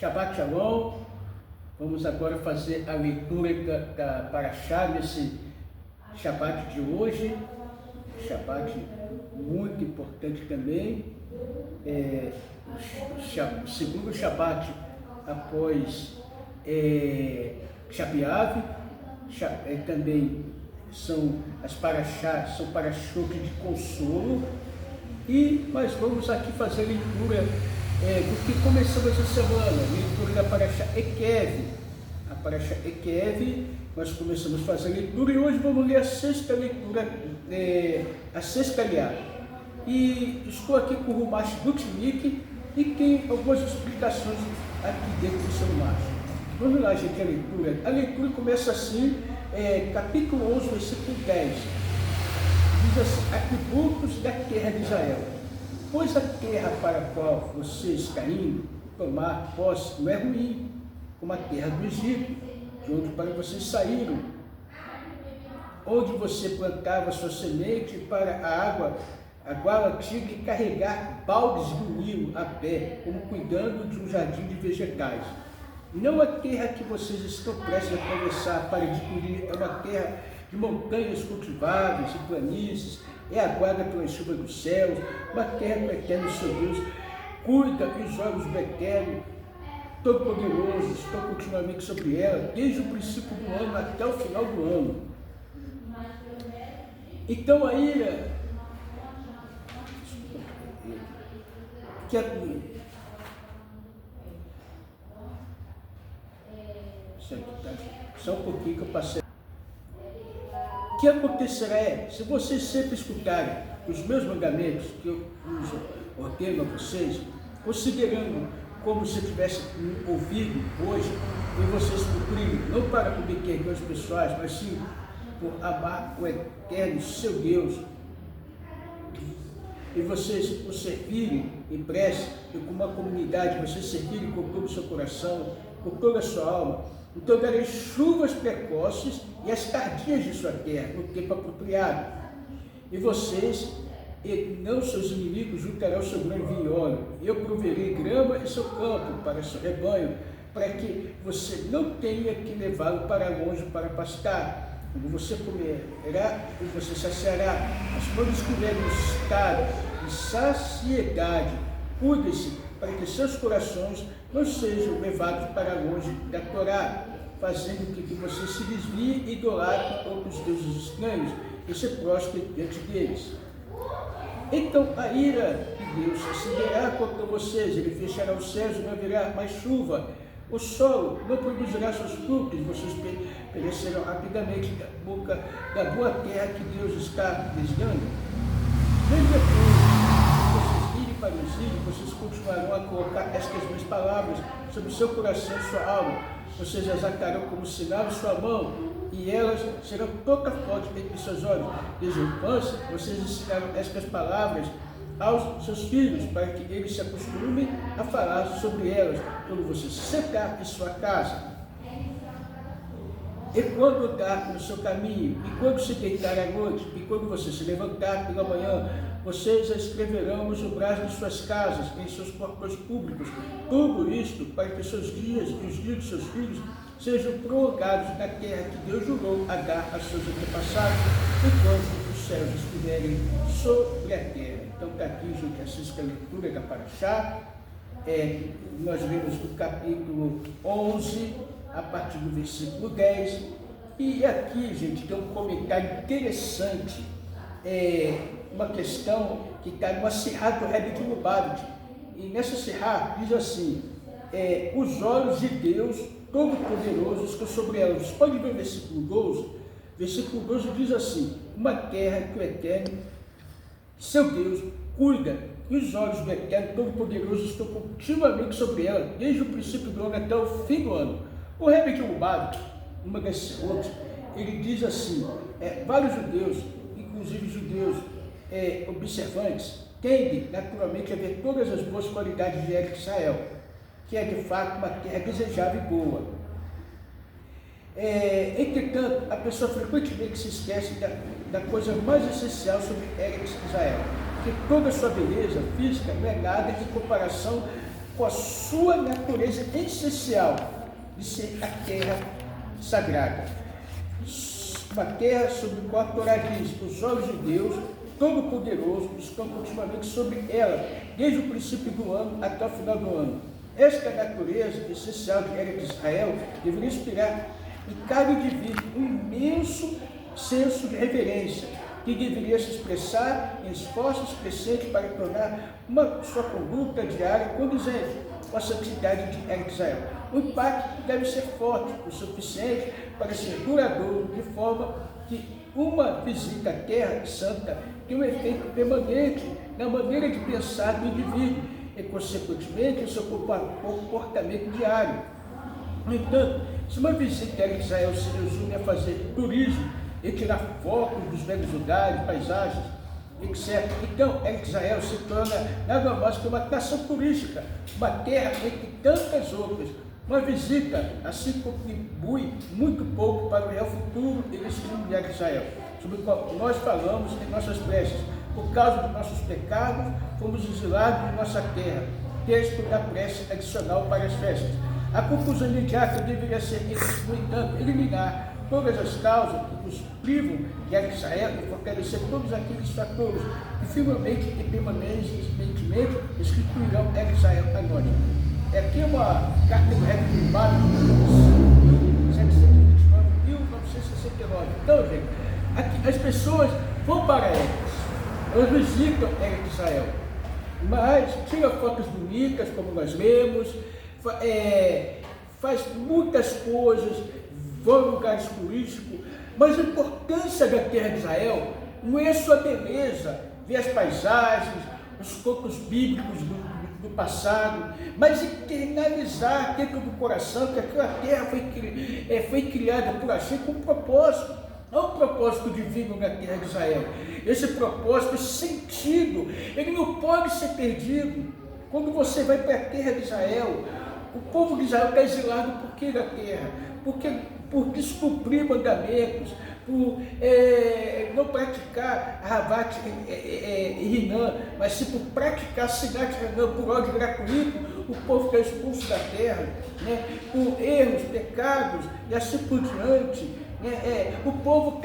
Shabbat Shalom. Vamos agora fazer a leitura da Parashá nesse Shabbat de hoje. Shabbat muito importante também. O segundo Shabbat após Shabiav. Também são as Parashás, são parashot de consolo. E nós vamos aqui fazer a leitura do que começamos essa semana, a leitura da Parashá Ekev. A Parashá Ekev, nós começamos a fazer a leitura e hoje vamos ler a sexta leitura, a sexta aliada. E estou aqui com o Rumash Dutnik e tem algumas explicações aqui dentro do seu Rumash. Vamos lá, gente, a leitura. A leitura começa assim, capítulo 11, versículo 10. Diz assim: atributos da terra de Israel. Pois a terra para a qual você está indo tomar posse não é ruim, como a terra do Egito, de onde para vocês saíram, onde você plantava sua semente para a água tinha que carregar baldes do Nilo a pé, como cuidando de um jardim de vegetais. Não a terra que vocês estão prestes a atravessar para adquirir é uma terra de montanhas cultiváveis e planícies, é aguada pela chuva dos céus, uma terra que o Eterno, seu Deus, cuida e os olhos do Eterno, Todo-Poderoso, estão continuamente sobre ela, desde o princípio do ano até o final do ano. Então a ira, só um pouquinho que eu passei. O que acontecerá se vocês sempre escutarem os meus mandamentos que eu ordeno a vocês, considerando como se tivesse ouvido hoje, e vocês cumprirem, não para cometer ganhos pessoais, mas sim por amar o Eterno, seu Deus, e vocês o servirem em prece, e com uma comunidade, vocês servirem com todo o seu coração, com toda a sua alma. Então darei chuvas precoces e as tardias de sua terra, no tempo apropriado. E vocês e não seus inimigos juntarão seu grão e vinho e óleo. Eu proverei grama em seu campo para seu rebanho, para que você não tenha que levá-lo para longe para pastar. Quando você comerá e você saciará, mas quando estiver no estado de saciedade, cuide-se para que seus corações não sejam levados para longe da Torá, fazendo com que você se desvie e idolatre outros deuses estranhos e se prostre diante deles. Então a ira de Deus se acenderá contra vocês, ele fechará os céus e não haverá mais chuva, o solo não produzirá seus frutos, vocês perecerão rapidamente da boca da boa terra que Deus está lhes dando. Mesmo depois que vocês irem para o exílio, vocês continuarão a colocar estas minhas palavras sobre o seu coração e sua alma. Vocês as atarão como sinal de sua mão, e elas serão toda forte entre seus olhos. Desde a infância, vocês ensinaram estas palavras aos seus filhos, para que eles se acostumem a falar sobre elas, quando você se sentar em sua casa. E quando andar no seu caminho, e quando se deitar à noite, e quando você se levantar pela manhã, vocês a escreverão nos umbrais de suas casas, em seus portões públicos. Tudo isto para que seus dias e os dias de seus filhos sejam prolongados na terra que Deus jurou a dar a seus antepassados, enquanto os céus estiverem sobre a terra. Então está aqui, gente, a sexta leitura da Parashá. Nós lemos do capítulo 11, a partir do versículo 10. E aqui, gente, tem um comentário interessante, uma questão que está numa Sirá do Rebbe de Lubavitch. E nessa Sirá diz assim: os olhos de Deus Todo-Poderoso estão sobre ela. Vocês podem ver o versículo 12. Versículo 12 diz assim: uma terra que o Eterno, seu Deus, cuida, e os olhos do Eterno Todo-Poderoso estão continuamente sobre ela, desde o princípio do ano até o fim do ano. O Rebbe de Lubavitch, uma das outras, ele diz assim: vários judeus, inclusive judeus observantes, tendem naturalmente a ver todas as boas qualidades de Eretz Israel, que é de fato uma terra desejável e boa. Entretanto, a pessoa frequentemente se esquece da coisa mais essencial sobre Eretz Israel, que toda a sua beleza física não é nada em comparação com a sua natureza essencial de ser a terra sagrada. Uma terra sobre a qual a Torá diz: os olhos de Deus Todo-Poderoso estão continuamente sobre ela, desde o princípio do ano até o final do ano. Esta natureza essencial de Eretz Israel deveria inspirar em cada indivíduo um imenso senso de reverência, que deveria se expressar em esforços crescentes para tornar uma sua conduta diária condizente com a santidade de Eretz Israel. O impacto deve ser forte o suficiente para ser duradouro, de forma que uma visita à Terra Santa tem um efeito permanente na maneira de pensar do indivíduo e, consequentemente, em seu comportamento diário. No entanto, se uma visita a Israel se resume a fazer turismo e tirar fotos dos belos lugares, paisagens, etc., então Israel se torna nada mais que uma atração turística, uma terra entre tantas outras. Uma visita assim contribui muito pouco para o real futuro e destino de Israel, sobre o qual nós falamos em nossas preces. Por causa dos nossos pecados, fomos exilados de nossa terra. Texto da prece adicional para as festas. A conclusão imediata deveria ser, no entanto, eliminar todas as causas que nos privam de Israel e fortalecer todos aqueles fatores que firmemente e permanentemente escriturirão Israel anônimo. Aqui é uma carta do Rebbe de Lubavitch, 1969. Então, gente, aqui, as pessoas vão para elas visitam Israel, mas tiram fotos bonitas, como nós lemos, faz muitas coisas, vão em lugares turísticos, mas a importância da terra de Israel não é só a beleza, ver as paisagens, os contos bíblicos do passado, mas internalizar dentro do coração que aquela terra foi criada por Hashem com um propósito. Há um propósito divino na terra de Israel. Esse propósito, esse sentido, ele não pode ser perdido. Quando você vai para a terra de Israel, o povo de Israel está exilado por que da terra? Por descumprir mandamentos, por não praticar Havat e Rinan, mas sim por praticar Sinat Rinan por ódio gratuito, o povo está expulso da terra, né? Por erros, pecados e assim por diante. O povo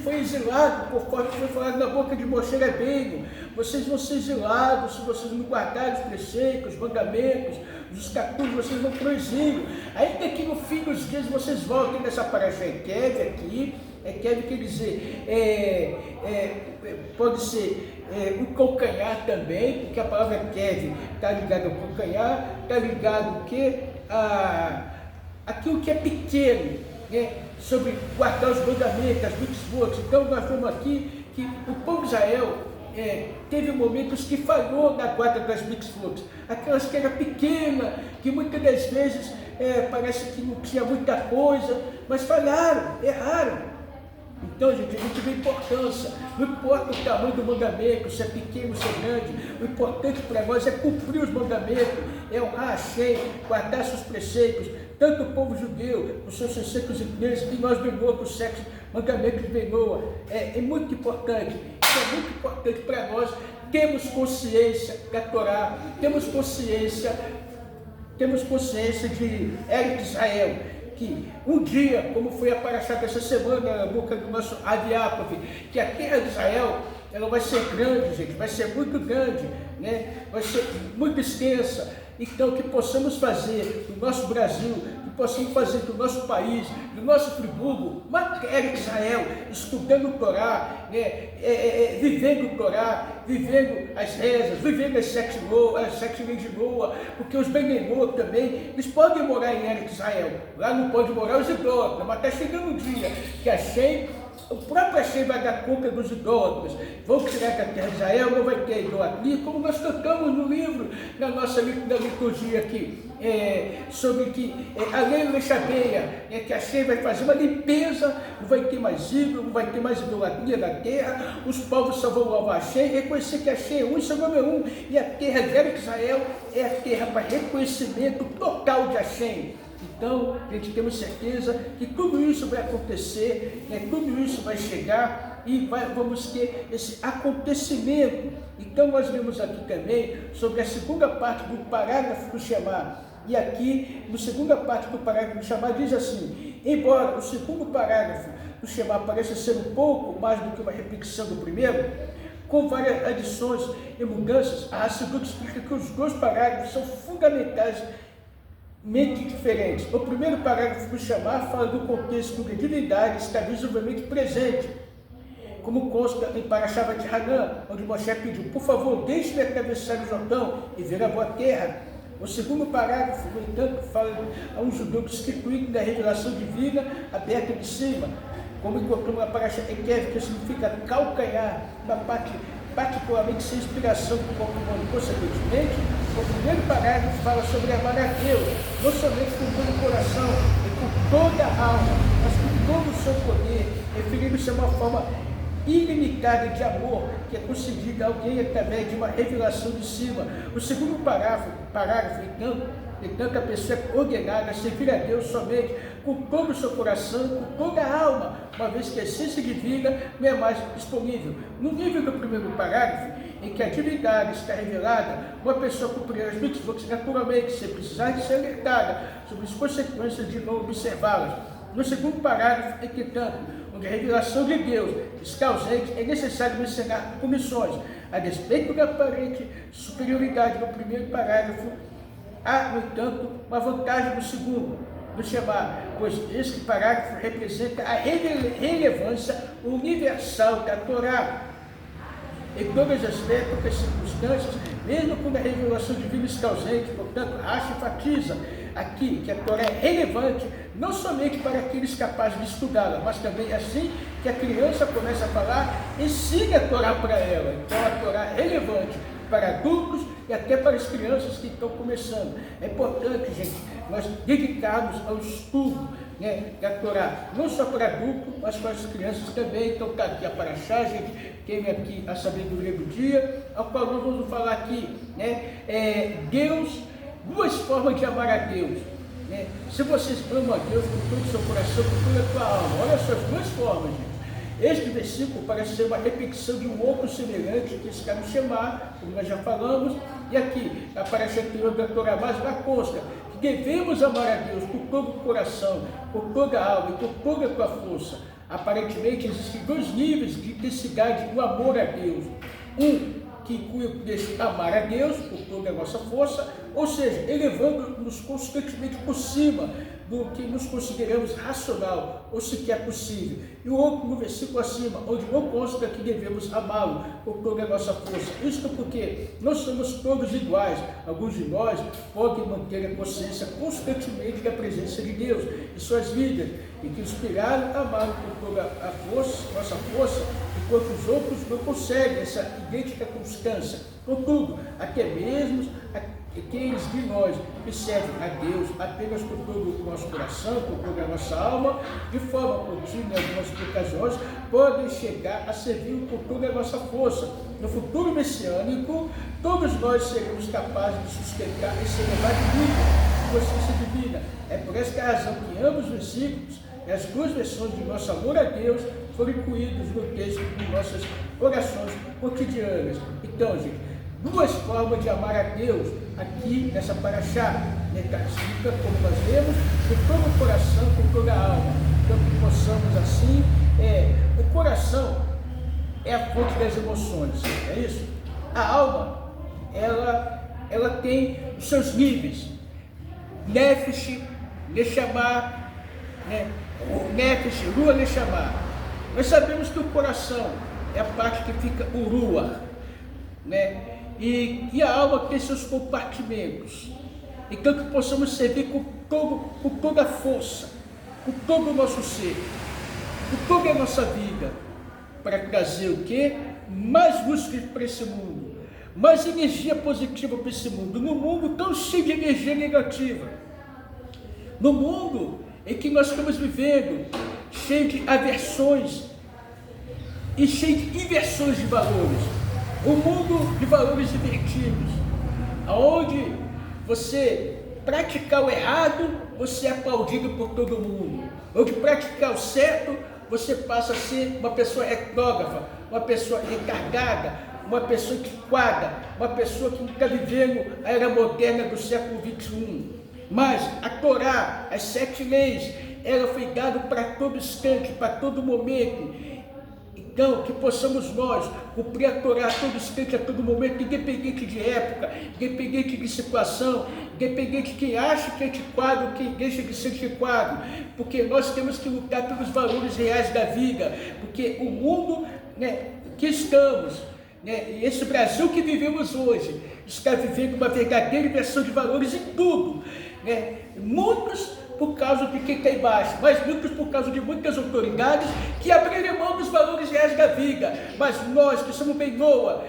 foi exilado, conforme foi falado na boca de Moshe Rabbeinu. Vocês vão ser exilados se vocês não guardarem os preceitos, os mandamentos, os estatutos, vocês vão para o exílio. Ainda que no fim dos dias vocês voltem nessa paraxá Ekev aqui, Ekev quer dizer, pode ser o calcanhar também, porque a palavra Ekev está ligada ao calcanhar, está ligado o quê? Aquilo que é pequeno, né? Sobre guardar os mandamentos, as mitzvot. Então nós vemos aqui que o povo de Israel teve momentos que falhou na guarda das mitzvot, aquelas que era pequena, que muitas das vezes parece que não tinha muita coisa, mas falharam, erraram. Então, gente, a gente vê a importância. Não importa o tamanho do mandamento, se é pequeno, se é grande, o importante para nós é cumprir os mandamentos, é honrar Hashem, guardar seus preceitos, tanto o povo judeu, os seus 613, e nós bem outros 7 mandamentos de Benoa. É muito importante. É muito importante para nós termos consciência da Torá, temos consciência de Eretz Israel, que um dia, como foi a paraxá dessa semana, na boca do nosso Rav Yaakov, que a terra de Israel, ela vai ser grande, gente, vai ser muito grande, né? Vai ser muito extensa. Então, que possamos fazer do nosso Brasil, que possamos fazer do nosso país, do nosso Friburgo, uma terra de Israel, estudando o Torá, né? Vivendo o Torá, vivendo as rezas, vivendo as 7 leis de Noa, porque os Benenô também, eles podem morar em Eretz Israel, lá não pode morar os idólatras, mas está chegando um dia que o próprio Hashem vai dar conta dos idólatras, vão tirar da terra de Israel, não vai ter idolatria, como nós cantamos no livro, na nossa liturgia aqui, sobre que a lei Lechabeia, que Hashem vai fazer uma limpeza, não vai ter mais ídolo, não vai ter mais idolatria na terra, os povos só vão louvar Hashem, reconhecer que Hashem é um e seu nome é um, e a terra de Israel é a terra para reconhecimento total de Hashem. Então, a gente temos certeza que tudo isso vai acontecer, tudo isso vai chegar e vamos ter esse acontecimento. Então nós vemos aqui também sobre a segunda parte do parágrafo do Shema. E aqui, na segunda parte do parágrafo do Shema, diz assim: embora o segundo parágrafo do Shema pareça ser um pouco mais do que uma repetição do primeiro, com várias adições e mudanças, a Hassidut explica que os dois parágrafos são fundamentalmente diferentes. O primeiro parágrafo do Shema fala do contexto da divindade, está visivelmente presente, como consta em Parashá Vayetchanan, onde Moshe pediu: por favor, deixe-me atravessar o Jordão e ver a boa terra. O segundo parágrafo, no entanto, fala a um judeu instituído da revelação divina aberta de cima, como encontramos na Parashá Ekev, que significa calcanhar, uma parte particularmente sem inspiração do corpo humano. Consequentemente, o primeiro parágrafo fala sobre amar a Deus, não somente com todo o coração e com toda a alma, mas com todo o seu poder, referindo-se a uma forma ilimitada de amor que é concedida a alguém através de uma revelação de cima. O segundo parágrafo entanto, a pessoa é ordenada a servir a Deus somente com todo o seu coração, com toda a alma, uma vez que a essência divina não é mais disponível. No nível do primeiro parágrafo, em que a divindade está revelada, uma pessoa cumprirá as mitzvot naturalmente, sem precisar de ser alertada sobre as consequências de não observá-las. No segundo parágrafo, entretanto, onde a revelação de Deus está ausente, é necessário mencionar comissões. A despeito da aparente superioridade do primeiro parágrafo, há, no entanto, uma vantagem do segundo, do Shema, pois este parágrafo representa a relevância universal da Torá. Em todas as épocas e circunstâncias, mesmo quando a revelação divina está ausente, portanto, Rashi enfatiza aqui que a Torá é relevante não somente para aqueles capazes de estudá-la, mas também assim que a criança começa a falar, ensine a Torá para ela. Então a Torá é relevante para adultos e até para as crianças que estão começando. É importante, gente, nós dedicarmos ao estudo, da Torá, não só para adultos, mas para as crianças também. Então está aqui a Parashá, gente, tem aqui a sabedoria do dia, ao qual nós vamos falar aqui, Deus, duas formas de amar a Deus. Se vocês amam a Deus com todo o seu coração, com toda a tua alma, olha só as duas formas, gente. Este versículo parece ser uma repetição de um outro semelhante que está no Shema, como nós já falamos, e aqui, na Parashá anterior da Torá, mas lá consta que devemos amar a Deus com todo o coração, com toda a alma e com toda a tua força. Aparentemente, existem dois níveis de intensidade do amor a Deus. Um que inclui o amar a Deus por toda a nossa força, ou seja, elevando-nos constantemente por cima do que nos consideramos racional ou sequer possível. E o outro no versículo acima, onde não consta que devemos amá-lo por toda a nossa força. Isto porque nós somos todos iguais. Alguns de nós podem manter a consciência constantemente da presença de Deus em suas vidas e que inspiraram a amá-lo por toda a força, nossa força, enquanto os outros não conseguem essa idêntica constância. Contudo, até mesmo aqueles de nós que servem a Deus apenas com todo o nosso coração, com toda a nossa alma, de forma contínua em algumas ocasiões, podem chegar a servir com toda a nossa força. No futuro messiânico, todos nós seremos capazes de sustentar esse elevado nível de consciência divina. É por esta razão que ambos os versículos e as duas versões de nosso amor a Deus foram incluídos no texto de nossas orações cotidianas. Então, gente, duas formas de amar a Deus aqui nessa Parashá, está escrita, como nós vemos, com todo o coração, com toda a alma. Então, que possamos assim, o coração é a fonte das emoções, é isso? A alma, ela tem os seus níveis, Nefesh, Neshama, Nefesh, Rua, Neshama. Nós sabemos que o coração é a parte que fica o Ruach, e a alma tem seus compartimentos. Então que possamos servir com toda a força, com todo o nosso ser, com toda a nossa vida, para trazer o quê? Mais luz para esse mundo, mais energia positiva para esse mundo, num mundo tão cheio de energia negativa, no mundo em que nós estamos vivendo, cheio de aversões e cheio de inversões de valores, um mundo de valores invertidos, onde você praticar o errado, você é aplaudido por todo mundo, onde praticar o certo, você passa a ser uma pessoa etnógrafa, uma pessoa encarregada, uma pessoa antiquada, uma pessoa que está vivendo a era moderna do século XXI. Mas a Torá, as 7 leis, ela foi dada para todo instante, para todo momento. Então, que possamos nós cumprir a Torá a todo instante, a todo momento, independente de época, independente de situação, independente de quem acha que é antiquado, quem deixa de ser antiquado, porque nós temos que lutar pelos valores reais da vida, porque o mundo, né, que estamos, e esse Brasil que vivemos hoje, está vivendo uma verdadeira inversão de valores em tudo. Muitos por causa de quem está embaixo, mas muitos por causa de muitas autoridades que abriram mão dos valores reais da vida. Mas nós que somos bem noa,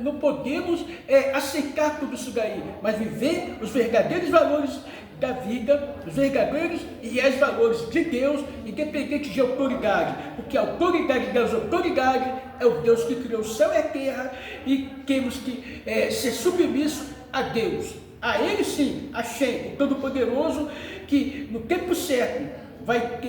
não podemos aceitar tudo isso daí, mas viver os verdadeiros valores da vida, os verdadeiros e reais valores de Deus, independente de autoridade, porque a autoridade das autoridades é o Deus que criou o céu e a terra, e temos que ser submissos a Deus. A Ele sim, a Shem, o Todo-Poderoso, que no tempo certo vai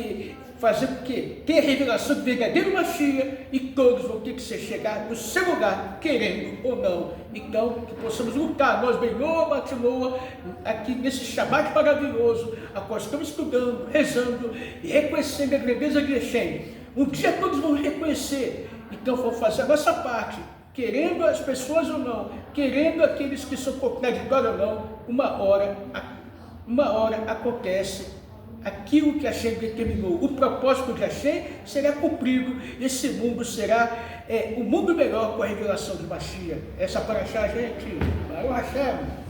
fazer o quê? Ter a revelação do verdadeiro Mashiach, e todos vão ter que chegar no seu lugar, querendo ou não. Então, que possamos lutar, nós bem Noa, Matinoa, aqui nesse Shabbat maravilhoso, a qual estamos estudando, rezando e reconhecendo a grandeza de Hashem. Um dia todos vão reconhecer, então vamos fazer a nossa parte, querendo as pessoas ou não, querendo aqueles que são contraditórios ou não, uma hora acontece aquilo que Hashem determinou. O propósito de Hashem será cumprido, esse mundo será um mundo melhor com a revelação de Mashiach. Essa paraxá, gente, Baruch Hashem.